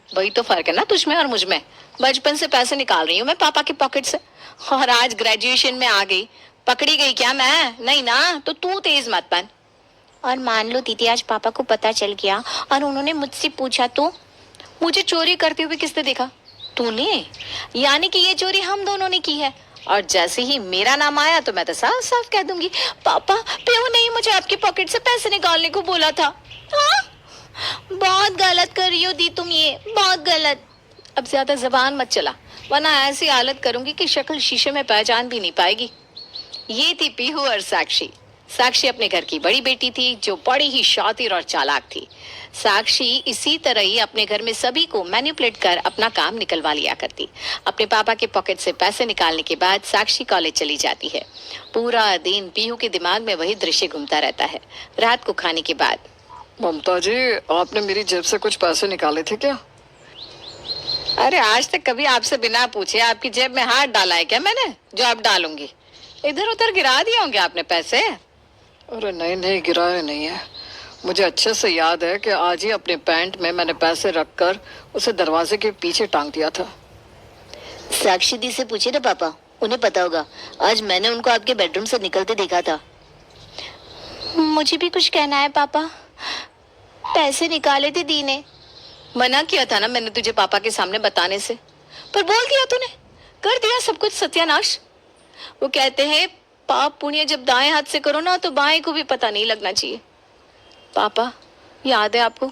वही तो फर्क है ना तुझ में और मुझ में। बचपन से पैसे निकाल रही हूँ मैं पापा के पॉकेट से, और आज ग्रेजुएशन में आ गई, पकड़ी गई क्या मैं? नहीं ना, तो तू तेज मत बन। और मान लो दीदी आज पापा को पता चल गया और उन्होंने मुझसे पूछा तो? मुझे चोरी करते हुए किसने देखा? तूने। यानी कि ये चोरी हम दोनों ने की है, और जैसे ही मेरा नाम आया तो मैं तो साफ साफ कह दूंगी, पापा प्यो ने मुझे आपके पॉकेट से पैसे निकालने को बोला था। हाँ? बहुत गलत कर रही हो दी तुम, ये बहुत गलत। अब ज्यादा जबान मत चला, वरना ऐसी हालत करूंगी कि शक्ल शीशे में पहचान भी नहीं पाएगी। ये थी पीहू और साक्षी। साक्षी अपने घर की बड़ी बेटी थी जो बड़ी ही शातिर और चालाक थी। साक्षी इसी तरह ही अपने घर में सभी को मैनिपुलेट कर अपना काम निकलवा लिया करती। अपने पापा के पॉकेट से पैसे निकालने के बाद साक्षी कॉलेज चली जाती है। पूरा दिन पीहू के दिमाग में वही दृश्य घूमता रहता है। रात को खाने के बाद, ममता जी, आपने मेरी जेब से कुछ पैसे निकाले थे क्या? अरे आज तक कभी आपसे बिना पूछे आपकी जेब में हाथ डाला है क्या मैंने, जो आप डालूंगी? इधर उधर गिरा दिए होंगे आपने पैसे। अरे नहीं नहीं, गिराए नहीं है। मुझे अच्छे से याद है कि आज ही अपने पैंट में मैंने पैसे रखकर उसे दरवाजे के पीछे टांग दिया था। साक्षी दी से पूछे ना पापा, उन्हें पता होगा। आज मैंने उनको आपके बेडरूम से निकलते देखा था। मुझे भी कुछ कहना है पापा। पैसे निकाले थे दी ने। मना किया था ना मैंने तुझे पापा के सामने बताने से, पर बोल दिया तूने, कर दिया सब कुछ सत्यानाश। वो कहते हैं पाप पुण्य जब दाएं हाथ से करो ना तो बाएं को भी पता नहीं लगना चाहिए। पापा, याद है आपको,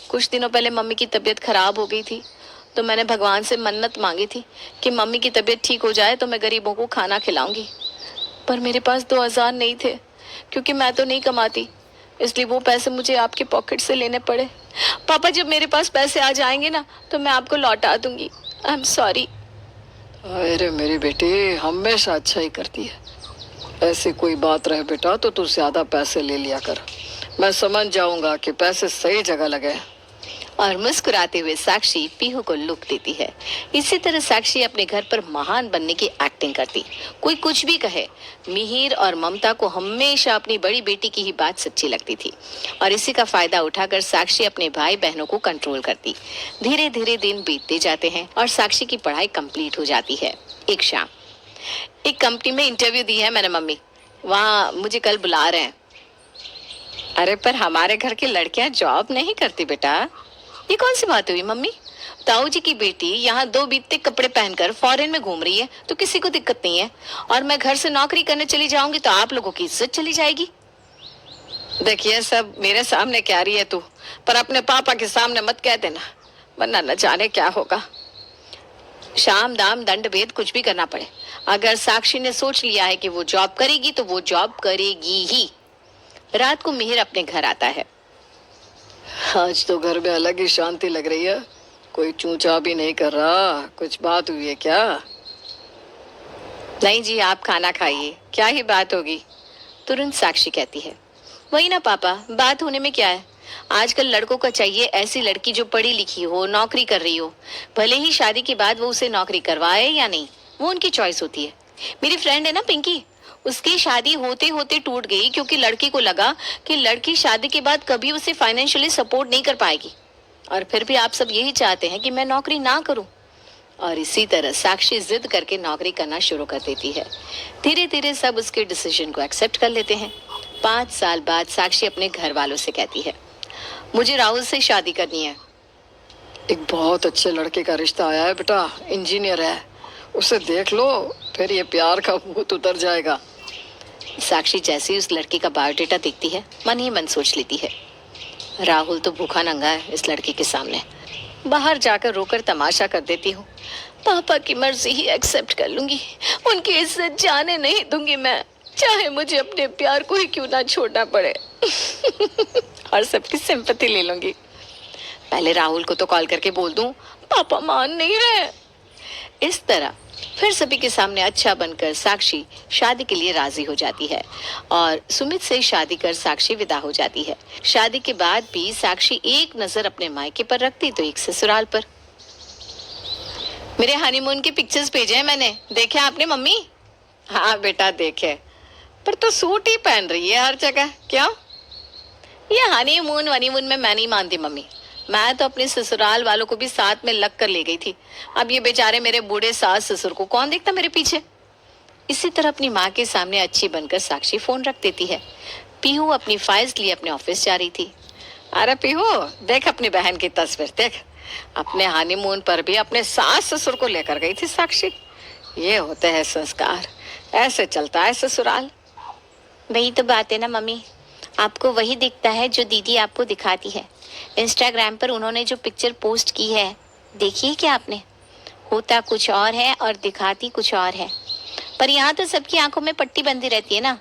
कुछ दिनों पहले मम्मी की तबीयत खराब हो गई थी, तो मैंने भगवान से मन्नत मांगी थी कि मम्मी की तबीयत ठीक हो जाए तो मैं गरीबों को खाना खिलाऊंगी। पर मेरे पास 2000 नहीं थे, क्योंकि मैं तो नहीं कमाती, इसलिए वो पैसे मुझे आपके पॉकेट से लेने पड़े। पापा, जब मेरे पास पैसे आ जाएंगे ना तो मैं आपको लौटा दूंगी। I am sorry. अरे मेरी बेटी हमेशा अच्छा ही करती है। ऐसी कोई बात रहे बेटा तो तू ज्यादा पैसे ले लिया कर। मैं समझ जाऊंगा कि पैसे सही जगह लगे। और मुस्कुराते हुए साक्षी पीहू को लुक देती है। इसी तरह साक्षी अपने घर पर महान बनने की एक्टिंग करती। कोई कुछ भी कहे, मिहिर और ममता को हमेशा अपनी बड़ी बेटी की ही बात सच्ची लगती थी, और इसी का फायदा उठाकर साक्षी अपने भाई बहनों को कंट्रोल करती। धीरे धीरे दिन बीतते जाते हैं और साक्षी की पढ़ाई कंप्लीट हो जाती है। एक शाम एक कंपनी में इंटरव्यू दी है मैंने मम्मी, वहाँ मुझे कल बुला रहे हैं। अरे पर हमारे घर की लड़कियां जॉब नहीं करती बेटा। ये कौन सी बात हुई मम्मी? ताऊ जी की बेटी यहाँ 2 बीते कपड़े पहनकर फॉरेन में घूम रही है तो किसी को दिक्कत नहीं है, और मैं घर से नौकरी करने चली जाऊंगी तो आप लोगों की इज्जत चली जाएगी। देखिए सब मेरे सामने कह रही है तू, पर अपने पापा के सामने मत कह देना, वरना न जाने क्या होगा। शाम दाम दंड भेद कुछ भी करना पड़े, अगर साक्षी ने सोच लिया है कि वो जॉब करेगी तो वो जॉब करेगी ही। रात को मिहिर अपने घर आता है। आज तो घर में अलग ही शांति लग रही है, कोई चूचा भी नहीं कर रहा। कुछ बात हुई है क्या? नहीं जी, आप खाना खाइए, क्या ही बात होगी, तुरंत साक्षी कहती है। वही ना पापा, बात होने में क्या है, आजकल लड़कों को चाहिए ऐसी लड़की जो पढ़ी लिखी हो, नौकरी कर रही हो। भले ही शादी के बाद वो उसे नौकरी करवाए या नहीं, वो उनकी चॉइस होती है। मेरी फ्रेंड है ना पिंकी, उसकी शादी होते होते टूट गई क्योंकि लड़के को लगा कि लड़की शादी के बाद कभी उसे फाइनेंशियली सपोर्ट नहीं कर पाएगी। और फिर भी आप सब यही चाहते हैं कि मैं नौकरी ना करूं। और इसी तरह साक्षी जिद करके नौकरी करना शुरू कर देती है। धीरे धीरे सब उसके डिसीजन को एक्सेप्ट कर लेते हैं। 5 साल बाद साक्षी अपने घर वालों से कहती है, मुझे राहुल से शादी करनी है। एक बहुत अच्छे लड़के का रिश्ता आया है बेटा, इंजीनियर है, उसे देख लो, फिर ये प्यार का भूत उतर जाएगा। साक्षी जैसे ही उस लड़के का बायोडेटा देखती है, मन ही मन सोच लेती है, राहुल तो भूखा नंगा है इस लड़के के सामने। बाहर जाकर रोकर तमाशा कर देती हूँ, पापा की मर्जी ही एक्सेप्ट कर लूंगी, उनकी इज्जत जाने नहीं दूंगी मैं, चाहे मुझे अपने प्यार को ही क्यों ना छोड़ना पड़े। और सबकी सिंपैथी ले लूंगी। पहले राहुल को तो कॉल करके बोल दूं, पापा मान नहीं रहे। इस तरह फिर सभी के सामने अच्छा बनकर साक्षी शादी के लिए राजी हो जाती है, और सुमित से शादी कर साक्षी विदा हो जाती है। शादी के बाद भी साक्षी एक नजर अपने मायके पर रखती तो एक ससुराल पर। मेरे हनीमून की पिक्चर्स भेजे हैं मैंने, देखे आपने मम्मी? हाँ बेटा देखे, पर तो सूट ही पहन रही है हर जगह, क्या? ये हनीमून वनीमून में मैं नहीं मानती मम्मी, मैं तो अपने ससुराल वालों को भी साथ में लग कर ले गई थी। अब ये बेचारे मेरे बूढ़े सास ससुर को कौन देखता मेरे पीछे। इसी तरह अपनी माँ के सामने अच्छी बनकर साक्षी फोन रख देती है। पीहू अपनी फाइल्स लिए अपने ऑफिस जा रही थी। अरे पीहू, देख अपनी बहन की तस्वीर देख। अपने हनीमून पर भी अपने सास ससुर को लेकर गई थी साक्षी। ये होते हैं संस्कार, ऐसे चलता है ससुराल। वही तो बात है ना मम्मी, आपको वही दिखता है जो दीदी आपको दिखाती है। इंस्टाग्राम पर उन्होंने जो पिक्चर पोस्ट की है, देखिए क्या आपने। होता कुछ और है और दिखाती कुछ और है। पर यहाँ तो सबकी आंखों में पट्टी बंधी रहती है ना।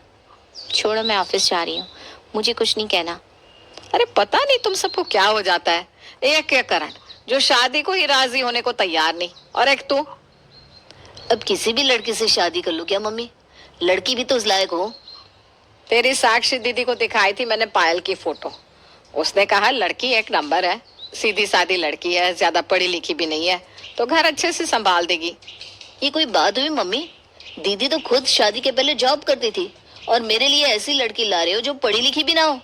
छोड़ो, मैं ऑफिस जा रही हूँ, मुझे कुछ नहीं कहना। अरे पता नहीं तुम सबको क्या हो जाता है। एक क्या करण जो शादी को ही राजी होने को तैयार नहीं, और एक तू। अब किसी भी लड़के से शादी कर लो क्या मम्मी? लड़की भी तो उस लायक हो। तेरी साक्षी दीदी को दिखाई थी मैंने पायल की फोटो। उसने कहा लड़की एक नंबर है, सीधी सादी लड़की है, ज्यादा पढ़ी लिखी भी नहीं है, तो घर अच्छे से संभाल देगी। ये कोई बात हुई मम्मी? दीदी तो खुद शादी के पहले जॉब करती थी, और मेरे लिए ऐसी लड़की ला रहे हो जो पढ़ी लिखी भी ना हो।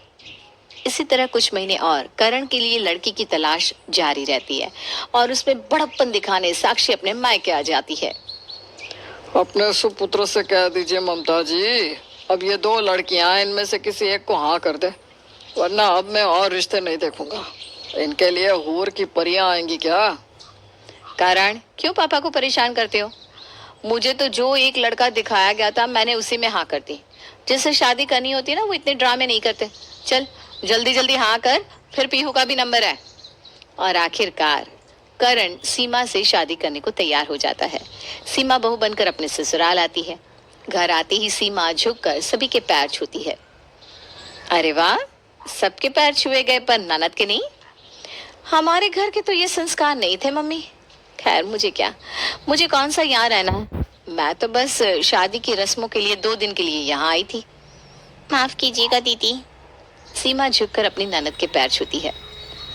इसी तरह कुछ महीने और करण के लिए लड़की की तलाश जारी रहती है, और उसमें बड़प्पन दिखाने साक्षी अपने मायके आ जाती है। अपने सुपुत्र से कह दीजिए ममता जी, अब ये 2 लड़कियां, इनमें से किसी एक को हाँ कर दे, वरना अब मैं और रिश्ते नहीं देखूंगा। इनके लिए हूर की परियां आएंगी क्या? करण, क्यों पापा को परेशान करते हो? मुझे तो जो एक लड़का दिखाया गया था मैंने उसी में हाँ कर दी। जिससे शादी करनी होती है ना, वो इतने ड्रामे नहीं करते। चल जल्दी जल्दी हाँ कर, फिर पीहू का भी नंबर है। और आखिरकार करण सीमा से शादी करने को तैयार हो जाता है। सीमा बहू बनकर अपने ससुराल आती है। घर आते ही सीमा झुककर सभी के पैर छूती है। अरे वाह, सबके पैर छुए गए पर ननद के नहीं। हमारे घर के तो ये संस्कार नहीं थे मम्मी। खैर मुझे क्या, मुझे कौन सा यहाँ रहना है। मैं तो बस शादी की रस्मों के लिए 2 दिन के लिए यहाँ आई थी। माफ कीजिएगा दीदी। सीमा झुककर अपनी ननद के पैर छूती है।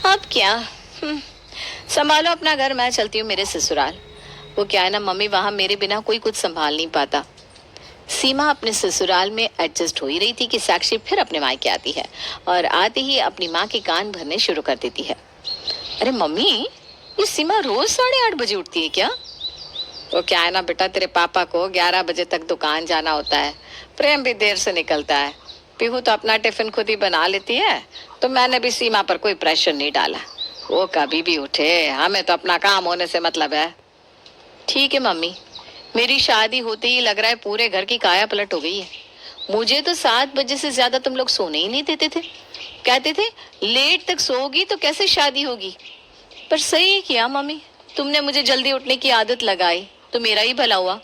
अब क्या, संभालो अपना घर, मैं चलती हूँ मेरे ससुराल। वो क्या है ना मम्मी, वहां मेरे बिना कोई कुछ संभाल नहीं पाता। सीमा अपने ससुराल में एडजस्ट हो ही रही थी कि साक्षी फिर अपने मायके आती है, और आते ही अपनी माँ के कान भरने शुरू कर देती है। अरे मम्मी, ये सीमा रोज 8:30 बजे उठती है क्या? वो क्या है ना बेटा, तेरे पापा को 11 बजे तक दुकान जाना होता है। प्रेम भी देर से निकलता है। पीहू तो अपना टिफिन खुद ही बना लेती है, तो मैंने भी सीमा पर कोई प्रेशर नहीं डाला। वो कभी भी उठे, हमें तो अपना काम होने से मतलब है। ठीक है मम्मी, मेरी शादी होते ही लग रहा है पूरे घर की काया पलट हो गई है। मुझे तो 7 बजे से ज्यादा तुम लोग सोने ही नहीं देते थे। कहते थे लेट तक सोगी तो कैसे शादी होगी। पर सही है किया मम्मी, तुमने मुझे जल्दी उठने की आदत लगाई तो मेरा ही भला हुआ।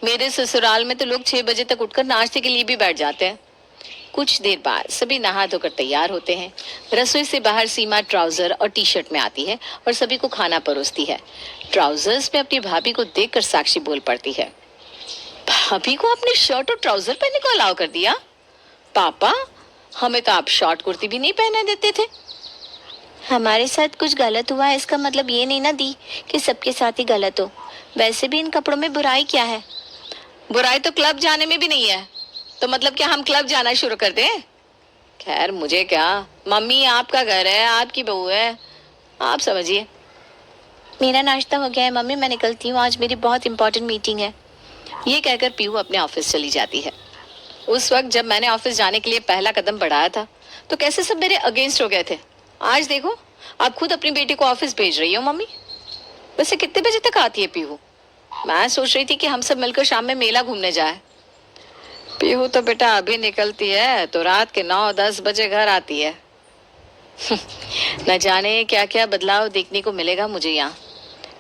मेरे ससुराल में तो लोग 6 बजे तक उठकर नाश्ते के लिए भी बैठ जाते हैं। कुछ देर बाद सभी नहा धोकर तैयार होते हैं। रसोई से बाहर सीमा ट्राउजर और टी-शर्ट में आती है और सभी को खाना परोसती है। ट्राउजर्स में अपनी भाभी को देखकर साक्षी बोल पड़ती है। भाभी को अपनी शर्ट और ट्राउजर पहनने को अलाउ कर दिया? पापा, हमें तो आप शॉर्ट कुर्ती भी नहीं पहने देते थे। हमारे साथ कुछ गलत हुआ है, इसका मतलब ये नहीं ना दी कि सबके साथ ही गलत हो। वैसे भी इन कपड़ों में बुराई क्या है? बुराई तो क्लब जाने में भी नहीं है, तो मतलब क्या हम क्लब जाना शुरू कर दें? खैर मुझे क्या, मम्मी आपका घर है, आपकी बहू है, आप समझिए। मेरा नाश्ता हो गया है मम्मी, मैं निकलती हूँ, आज मेरी बहुत इंपॉर्टेंट मीटिंग है। ये कहकर पीहू अपने ऑफिस चली जाती है। उस वक्त जब मैंने ऑफिस जाने के लिए पहला कदम बढ़ाया था तो कैसे सब मेरे अगेंस्ट हो गए थे। आज देखो, आप खुद अपनी बेटी को ऑफिस भेज रही हो मम्मी। वैसे कितने बजे तक आती है पीहू? मैं सोच रही थी कि हम सब मिलकर शाम में मेला घूमने जाए। पीहू तो बेटा अभी निकलती है तो रात के 9-10 बजे घर आती है। न जाने क्या क्या बदलाव देखने को मिलेगा मुझे यहाँ।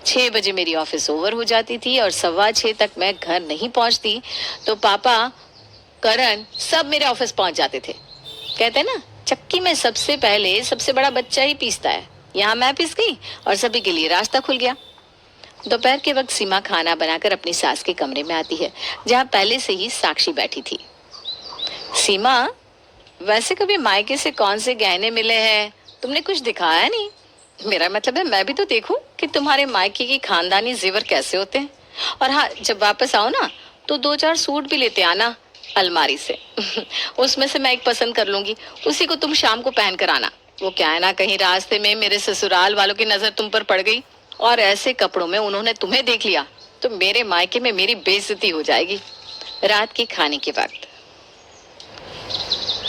6 बजे मेरी ऑफिस ओवर हो जाती थी और 6:15 तक मैं घर नहीं पहुंचती तो पापा, करण सब मेरे ऑफिस पहुंच जाते थे। कहते हैं ना, चक्की में सबसे पहले सबसे बड़ा बच्चा ही पीसता है। यहाँ मैं पिस गई और सभी के लिए रास्ता खुल गया। दोपहर के वक्त सीमा खाना बनाकर अपनी सास के कमरे में आती है, जहाँ पहले से ही साक्षी बैठी थी। सीमा, वैसे कभी मायके से कौन से गहने मिले हैं? तुमने कुछ दिखाया नहीं। मेरा मतलब है मैं भी तो देखूं कि तुम्हारे मायके की खानदानी जेवर कैसे होते हैं। और हाँ, जब वापस आओ ना तो 2-4 सूट भी लेते आना अलमारी से। उसमें से मैं एक पसंद कर लूंगी, उसी को तुम शाम को पहन कर आना। वो क्या है ना, कहीं रास्ते में मेरे ससुराल वालों की नजर तुम पर पड़ गई और ऐसे कपड़ों में उन्होंने तुम्हें देख लिया तो मेरे मायके में मेरी बेइज्जती हो जाएगी। रात के खाने के वक्त।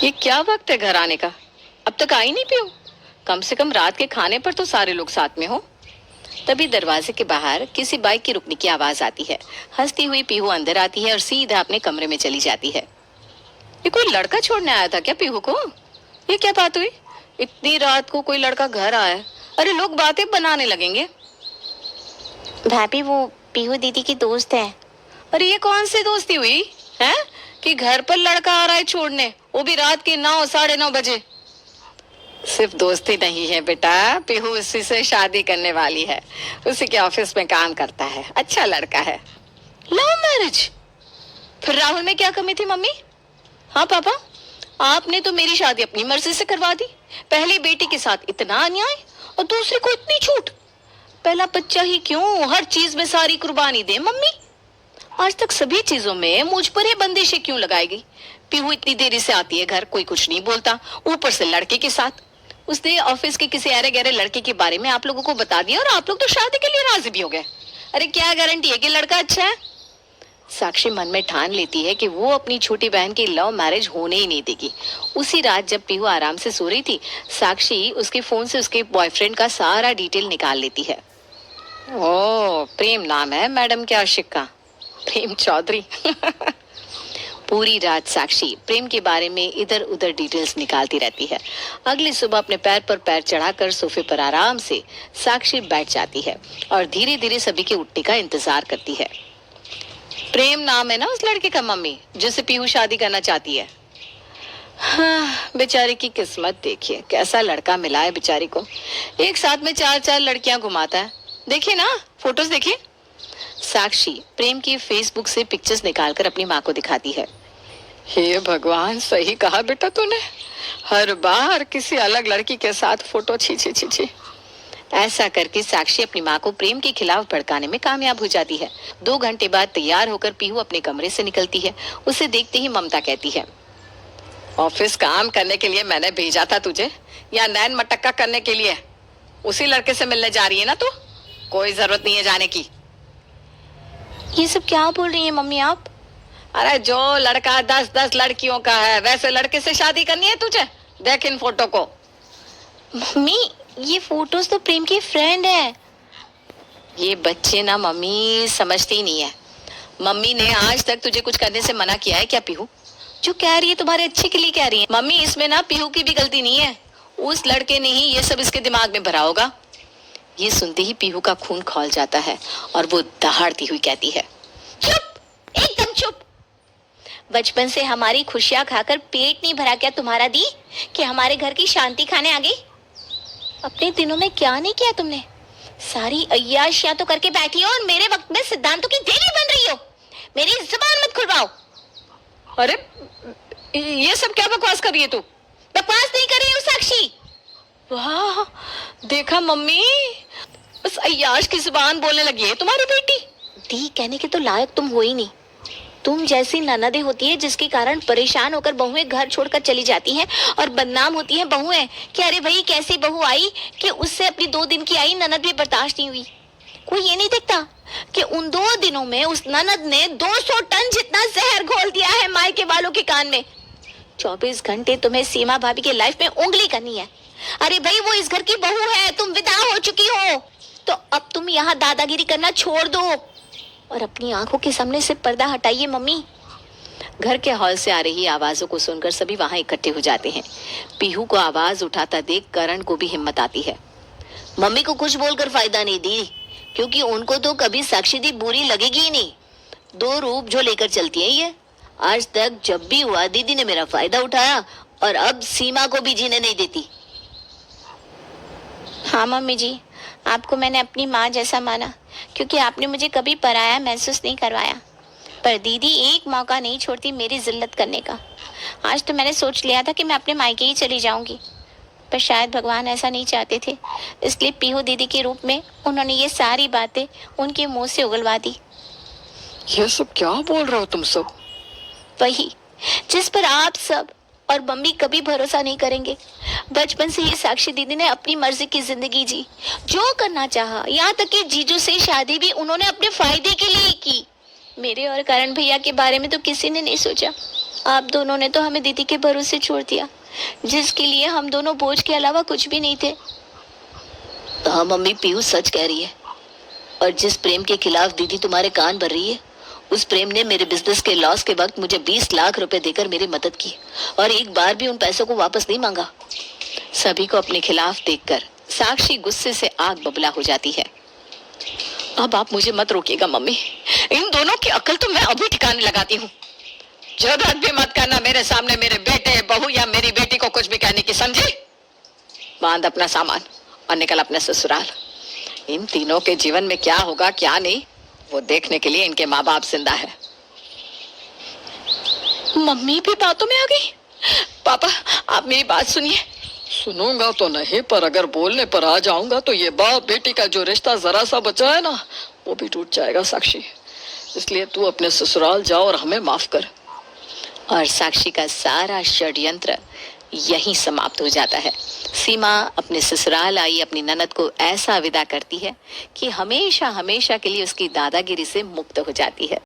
ये क्या वक्त है घर आने का? अब तक आई नहीं पीहू? कम से कम रात के खाने पर तो सारे लोग साथ में हो। तभी दरवाजे के बाहर किसी बाइक की रुकने की आवाज आती है। हंसती हुई पीहू अंदर आती है और सीधा अपने कमरे में चली जाती है। ये कोई लड़का छोड़ने आया था क्या पीहू को? ये क्या बात हुई? इतनी रात को कोई लड़का घर आया है? अरे लोग बातें बनाने लगेंगे। भाभी वो पीहू दीदी की दोस्त है। अरे ये कौन सी दोस्ती हुई है कि घर पर लड़का आ रहा है छोड़ने, वो भी रात के 9 साढ़े 9 बजे? सिर्फ दोस्ती नहीं है बेटा, पीहू उसी से शादी करने वाली है। उसी के ऑफिस में काम करता है, अच्छा लड़का है। Love marriage? फिर राहुल में क्या कमी थी मम्मी? हाँ पापा, आपने तो मेरी शादी अपनी मर्जी से करवा दी। पहली बेटी के साथ इतना अन्याय और दूसरे को इतनी छूट। पहला बच्चा ही क्यों, हर चीज में सारी कुर्बानी दे मम्मी। आज तक सभी चीजों में मुझ पर ही बंदिशें क्यों लगाएगी? पीहू इतनी देरी से आती है घर, कोई कुछ नहीं बोलता, ऊपर से लड़के के साथ। उसने ऑफिस के किसी अरे गहरे लड़के के बारे में आप लोगों को बता दिया और आप लोग तो शादी के लिए राजी भी हो गए। अरे क्या गारंटी है कि लड़का अच्छा है? साक्षी मन में ठान लेती है कि वो अपनी छोटी बहन की लव मैरिज होने ही नहीं देगी। उसी रात जब पीहू आराम से सो रही थी, साक्षी उसके फोन से उसके बॉयफ्रेंड का सारा डिटेल निकाल लेती है। ओ, प्रेम नाम है मैडम के आशिक का, प्रेम चौधरी। पूरी रात साक्षी प्रेम के बारे में इधर उधर डिटेल्स निकालती रहती है। अगली सुबह अपने पैर पर पैर चढ़ाकर सोफे पर आराम से साक्षी बैठ जाती है और धीरे धीरे सभी के उठने का इंतजार करती है। प्रेम नाम है ना उस लड़के का मम्मी, जिससे पीहू शादी करना चाहती है। हाँ, बेचारी की किस्मत देखिए, कैसा लड़का मिला है बेचारी को। एक साथ में 4-4 लड़कियां घुमाता है। देखिए ना, फोटोज देखिए। साक्षी प्रेम की फेसबुक से पिक्चर्स निकालकर अपनी माँ को दिखाती है। हे भगवान, सही कहा बेटा तूने, हर बार किसी अलग लड़की के साथ फोटो छी छी छी। ऐसा करके साक्षी अपनी माँ को प्रेम के खिलाफ भड़काने में कामयाब हो जाती है। 2 घंटे बाद तैयार होकर पीहू अपने कमरे से निकलती है। उसे देखते ही ममता कहती है, ऑफिस काम करने के लिए मैंने भेजा था तुझे, या नैन मटक्का करने के लिए? उसी लड़के से मिलने जा रही है ना तू? कोई जरूरत नहीं है जाने की। ये सब क्या बोल रही है मम्मी आप? अरे जो लड़का 10-10 लड़कियों का है, वैसे लड़के से शादी करनी है तुझे? देख इन फोटो को। मम्मी ये फोटोज तो प्रेम की फ्रेंड है। ये बच्चे ना मम्मी समझती नहीं है। मम्मी ने आज तक तुझे कुछ करने से मना किया है क्या पीहू? जो कह रही है तुम्हारे अच्छे के लिए कह रही है मम्मी। इसमें ना पीहू की भी गलती नहीं है, उस लड़के ने ही ये सब इसके दिमाग में भरा होगा। ये सुनते ही पीहू का खून खौल जाता है और वो दहाड़ती हुई कहती है, चुप, एकदम चुप। बचपन से हमारी खुशियां खाकर पेट नहीं भरा क्या तुम्हारा दी कि हमारे घर की शांति खाने आ गई? अपने दिनों में क्या नहीं किया तुमने? सारी अय्याशियां तो करके बैठी हो और मेरे वक्त में सिद्धांतों की देवी बन रही हो। मेरी जुबान मत खुलवाओ। अरे ये सब क्या बकवास कर रही है तू? बकवास नहीं कर रही हूँ साक्षी। वाह, देखा मम्मी, बस अय्याश की जुबान बोलने लगी है तुम्हारी बेटी। दी कहने के तो लायक तुम हो ही नहीं। तुम जैसी ननदें होती है जिसके कारण परेशान होकर बहुएं घर छोड़कर चली जाती हैं और बदनाम होती हैं बहुएं कि अरे भाई कैसी बहू आई कि उससे अपनी 2 दिन की आई ननद भी बर्दाश्त नहीं हुई। कोई ये नहीं देखता कि उन 2 दिनों में उस ननद ने 200 टन जितना जहर घोल दिया है मायके वालों के कान में। 24 घंटे तुम्हें सीमा भाभी के लाइफ में उंगली करनी है। अरे भाई वो इस घर की बहू है, तुम विदा हो चुकी हो, तो अब तुम यहाँ दादागिरी करना छोड़ दो और अपनी आंखों के सामने से पर्दा हटाइए मम्मी। घर के हॉल से आ रही आवाजों को सुनकर सभी वहां इकट्ठे हो जाते हैं। पीहू को आवाज उठाता देख करण को भी हिम्मत आती है। मम्मी को कुछ बोलकर फायदा नहीं दी, क्योंकि उनको तो कभी साक्षी दी बुरी लगेगी ही नहीं। 2 रूप जो लेकर चलती है ये। आज तक जब भी हुआ दीदी ने मेरा फायदा उठाया और अब सीमा को भी जीने नहीं देती। हाँ मम्मी जी, आपको मैंने अपनी माँ जैसा माना क्योंकि आपने मुझे कभी पराया महसूस नहीं करवाया। पर दीदी एक मौका नहीं छोड़ती मेरी जिल्लत करने का। आज तो मैंने सोच लिया था कि मैं अपने मायके ही चली जाऊंगी, पर शायद भगवान ऐसा नहीं चाहते थे, इसलिए पीहू दीदी के रूप में उन्होंने ये सारी बातें उनके मुंह से उगलवा दी। ये सब क्या बोल रहे हो तुम सब? वही जिस पर आप सब और मम्मी कभी भरोसा नहीं करेंगे। बचपन से ही साक्षी दीदी ने अपनी मर्जी की जिंदगी जी, जो करना चाहा, यहाँ तक कि जीजू से शादी भी उन्होंने अपने फायदे के लिए ही की। मेरे और करण भैया के बारे में तो किसी ने नहीं सोचा। आप दोनों ने तो हमें दीदी के भरोसे छोड़ दिया, जिसके लिए हम दोनों बोझ के अलावा कुछ भी नहीं थे। हाँ मम्मी, पीहू सच कह रही है। और जिस प्रेम के खिलाफ दीदी तुम्हारे कान भर रही है, उस प्रेम ने मेरे बिजनेस के लॉस के वक्त मुझे 20 लाख रुपए देकर मेरी मदद की और एक बार भी उन पैसों को वापस नहीं मांगा। सभी को अपने खिलाफ देखकर साक्षी गुस्से से आग बबूला हो जाती है। अब आप मुझे मत रोकिएगा मम्मी, इन दोनों की अकल तो मैं अभी ठिकाने लगाती हूँ। जरूरत भी मत करना मेरे सामने मेरे बेटे, बहू या मेरी बेटी को कुछ भी कहने की, समझी? बांध अपना सामान और निकल अपने ससुराल। इन तीनों के जीवन में क्या होगा क्या नहीं, वो देखने के लिए इनके माँ बाप जिंदा है। मम्मी भी बातों में आ गई। पापा, आप मेरी बात सुनिए। सुनूंगा तो नहीं, पर अगर बोलने पर आ जाऊंगा तो ये बाप बेटी का जो रिश्ता जरा सा बचा है ना, वो भी टूट जाएगा साक्षी। इसलिए तू अपने ससुराल जा और हमें माफ कर। और साक्षी का सारा षड्यंत्र यहीं समाप्त हो जाता है। सीमा अपने ससुराल आई अपनी ननद को ऐसा विदा करती है कि हमेशा हमेशा के लिए उसकी दादागिरी से मुक्त हो जाती है।